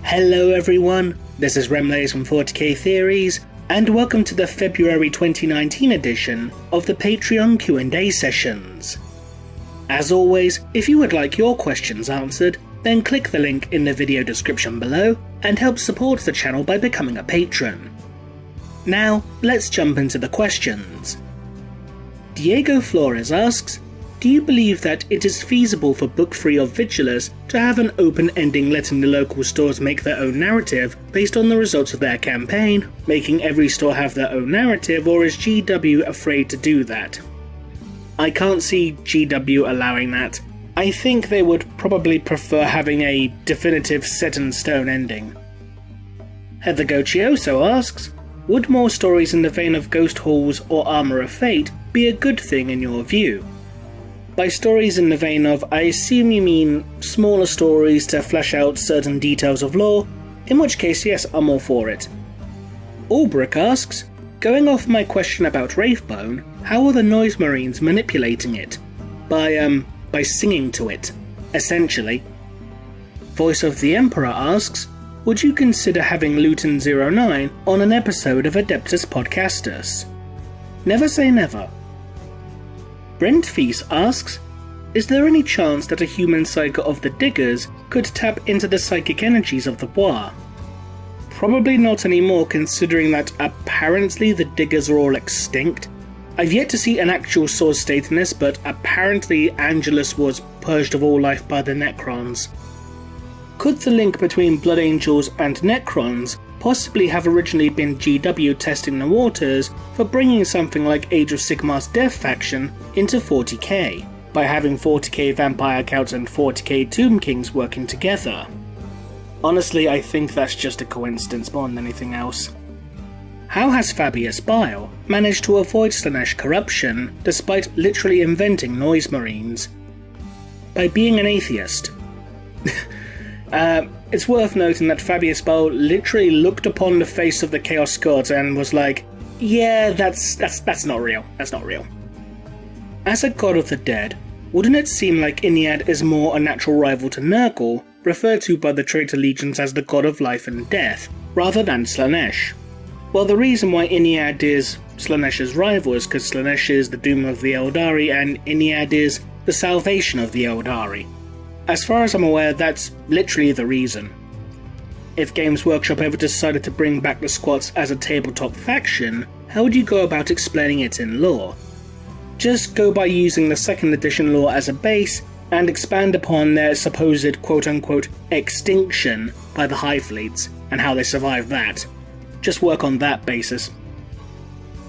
Hello everyone, this is Remlays from 40k Theories, and welcome to the February 2019 edition of the Patreon Q&A sessions. As always, if you would like your questions answered, then click the link in the video description below and help support the channel by becoming a patron. Now, let's jump into the questions. Diego Flores asks, do you believe that it is feasible for Book 3 of Vigilus to have an open ending letting the local stores make their own narrative based on the results of their campaign, making every store have their own narrative, or is GW afraid to do that? I can't see GW allowing that. I think they would probably prefer having a definitive set-in-stone ending. Heather Gochioso asks, would more stories in the vein of Ghost Halls or Armour of Fate be a good thing in your view? By stories in the vein of, I assume you mean smaller stories to flesh out certain details of lore, in which case yes, I'm all for it. Ulbrich asks, going off my question about Wraithbone, how are the Noise Marines manipulating it? By singing to it, essentially. Voice of the Emperor asks, would you consider having Luton 09 on an episode of Adeptus Podcastus? Never say never. Brent Feast asks, is there any chance that a human psyker of the Diggers could tap into the psychic energies of the Bois? Probably not anymore, considering that apparently the Diggers are all extinct. I've yet to see an actual source stating this, but apparently Angelus was purged of all life by the Necrons. Could the link between Blood Angels and Necrons possibly have originally been GW testing the waters for bringing something like Age of Sigmar's Death faction into 40k, by having 40k Vampire Counts and 40k Tomb Kings working together? Honestly, I think that's just a coincidence more than anything else. How has Fabius Bile managed to avoid Slaanesh corruption despite literally inventing Noise Marines? By being an atheist. It's worth noting that Fabius Bile literally looked upon the face of the Chaos Gods and was like, yeah, that's not real, that's not real. As a god of the dead, wouldn't it seem like Iniad is more a natural rival to Nurgle, referred to by the traitor legions as the god of life and death, rather than Slaanesh? Well, the reason why Iniad is Slaanesh's rival is because Slaanesh is the doom of the Eldari and Iniad is the salvation of the Eldari. As far as I'm aware, that's literally the reason. If Games Workshop ever decided to bring back the Squats as a tabletop faction, how would you go about explaining it in lore? Just go by using the 2nd edition lore as a base, and expand upon their supposed quote-unquote extinction by the Hive Fleets, and how they survived that. Just work on that basis.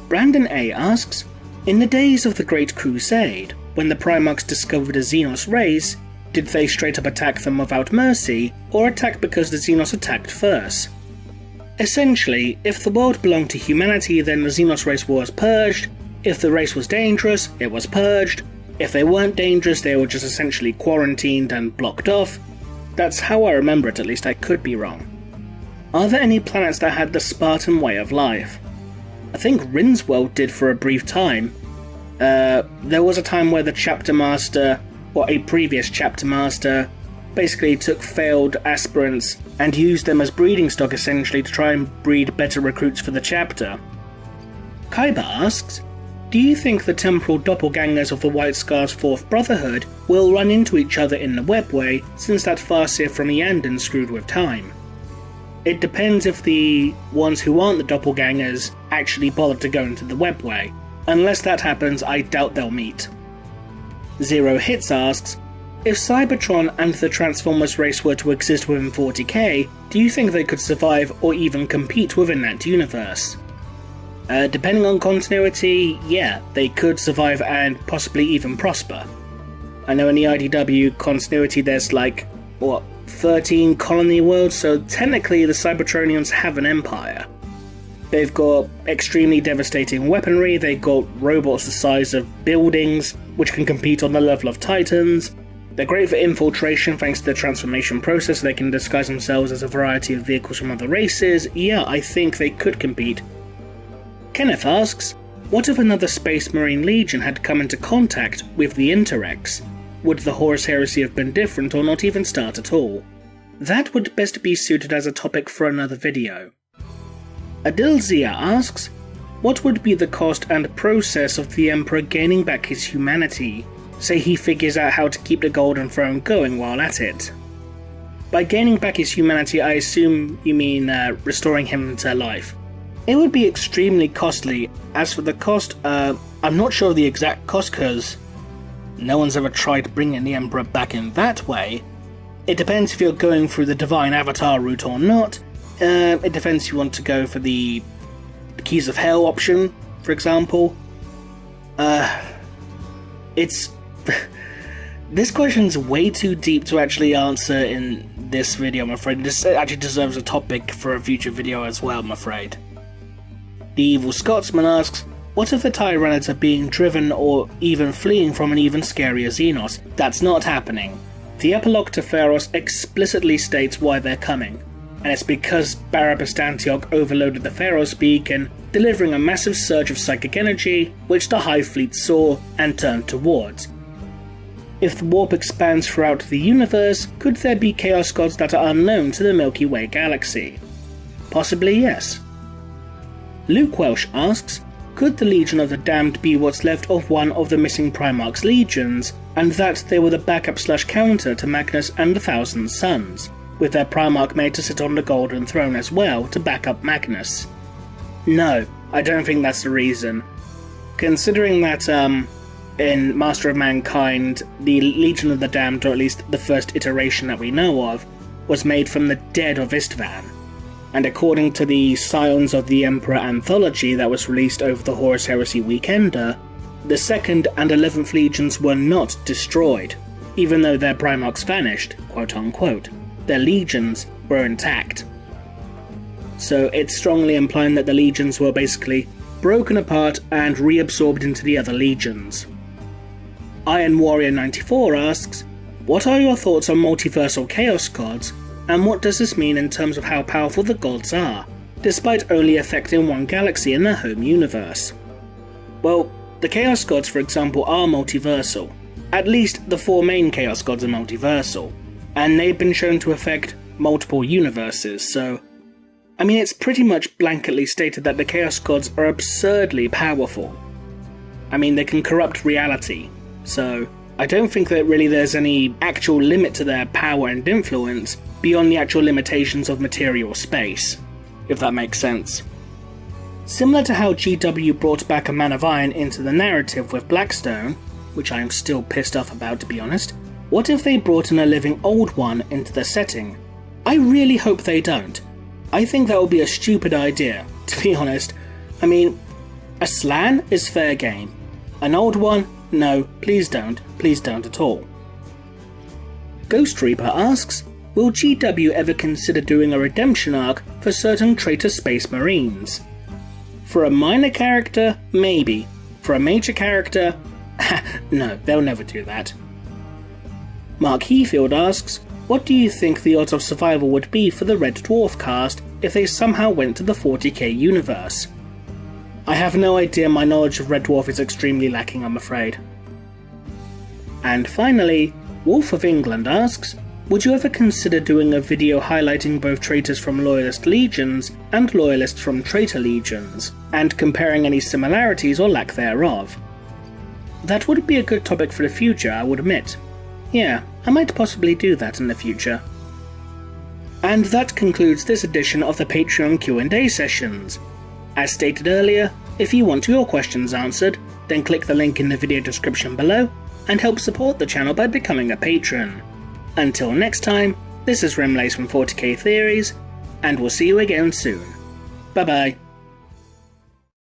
Brandon A asks, in the days of the Great Crusade, when the Primarchs discovered a Xenos race, did they straight up attack them without mercy, or attack because the Xenos attacked first? Essentially, if the world belonged to humanity, then the Xenos race was purged. If the race was dangerous, it was purged. If they weren't dangerous, they were just essentially quarantined and blocked off. That's how I remember it, at least. I could be wrong. Are there any planets that had the Spartan way of life? I think Rinsworld did for a brief time. There was a time where the chapter master, or a previous chapter master, basically took failed aspirants and used them as breeding stock essentially to try and breed better recruits for the chapter. Kaiba asks, do you think the temporal doppelgangers of the White Scar's 4th Brotherhood will run into each other in the Webway, since that Farseer from Iyanden screwed with time? It depends if the ones who aren't the doppelgangers actually bother to go into the Webway. Unless that happens, I doubt they'll meet. Zero Hits asks, if Cybertron and the Transformers race were to exist within 40k, do you think they could survive or even compete within that universe? Depending on continuity, yeah, they could survive and possibly even prosper. I know in the IDW continuity there's 13 colony worlds, so technically the Cybertronians have an empire. They've got extremely devastating weaponry, they've got robots the size of buildings, which can compete on the level of Titans. They're great for infiltration thanks to the transformation process, they can disguise themselves as a variety of vehicles from other races. Yeah, I think they could compete. Kenneth asks, what if another Space Marine Legion had come into contact with the Interrex? Would the Horus Heresy have been different or not even start at all? that would best be suited as a topic for another video. Adilzia asks, what would be the cost and process of the Emperor gaining back his humanity? Say he figures out how to keep the Golden Throne going while at it. By gaining back his humanity, I assume you mean restoring him to life. It would be extremely costly. As for the cost, I'm not sure of the exact cost because no one's ever tried bringing the Emperor back in that way. It depends if you're going through the Divine Avatar route or not. It depends if you want to go for the Keys of Hell option, for example. It's... This question's way too deep to actually answer in this video, I'm afraid. This actually deserves a topic for a future video as well, I'm afraid. The Evil Scotsman asks, what if the Tyranids are being driven or even fleeing from an even scarier Xenos? That's not happening. The epilogue to Pharos explicitly states why they're coming, and it's because Barabas Antioch overloaded the Pharos beacon, delivering a massive surge of psychic energy, which the Hive Fleet saw and turned towards. If the warp expands throughout the universe, could there be Chaos Gods that are unknown to the Milky Way galaxy? Possibly yes. Luke Welsh asks, could the Legion of the Damned be what's left of one of the missing Primarch's legions, and that they were the backup/counter to Magnus and the Thousand Suns, with their Primarch made to sit on the Golden Throne as well to back up Magnus? No, I don't think that's the reason. Considering that, in Master of Mankind, the Legion of the Damned, or at least the first iteration that we know of, was made from the dead of Istvan. And according to the Scions of the Emperor anthology that was released over the Horus Heresy Weekender, the 2nd and 11th Legions were not destroyed, even though their Primarchs vanished, quote unquote. Their legions were intact. So it's strongly implying that the legions were basically broken apart and reabsorbed into the other legions. Iron Warrior 94 asks, what are your thoughts on multiversal Chaos Gods, and what does this mean in terms of how powerful the gods are, despite only affecting one galaxy in their home universe? Well, the Chaos Gods, for example, are multiversal. At least the 4 main Chaos Gods are multiversal, and they've been shown to affect multiple universes, so... I mean, it's pretty much blanketly stated that the Chaos Gods are absurdly powerful. I mean, they can corrupt reality, so I don't think that really there's any actual limit to their power and influence beyond the actual limitations of material space, if that makes sense. Similar to how GW brought back a Man of Iron into the narrative with Blackstone, which I am still pissed off about to be honest, what if they brought in a living old one into the setting? I really hope they don't. I think that would be a stupid idea, to be honest. I mean, a Slann is fair game. An old one? No, please don't at all. Ghost Reaper asks, will GW ever consider doing a redemption arc for certain traitor Space Marines? For a minor character, maybe. For a major character, no, they'll never do that. Mark Heafield asks, what do you think the odds of survival would be for the Red Dwarf cast if they somehow went to the 40k universe? I have no idea, my knowledge of Red Dwarf is extremely lacking, I'm afraid. And finally, Wolf of England asks, would you ever consider doing a video highlighting both traitors from Loyalist Legions and Loyalists from Traitor Legions, and comparing any similarities or lack thereof? That would be a good topic for the future, I would admit. Yeah, I might possibly do that in the future. And that concludes this edition of the Patreon Q&A sessions. As stated earlier, if you want your questions answered, then click the link in the video description below and help support the channel by becoming a patron. Until next time, this is Remlace from 40k Theories, and we'll see you again soon. Bye bye.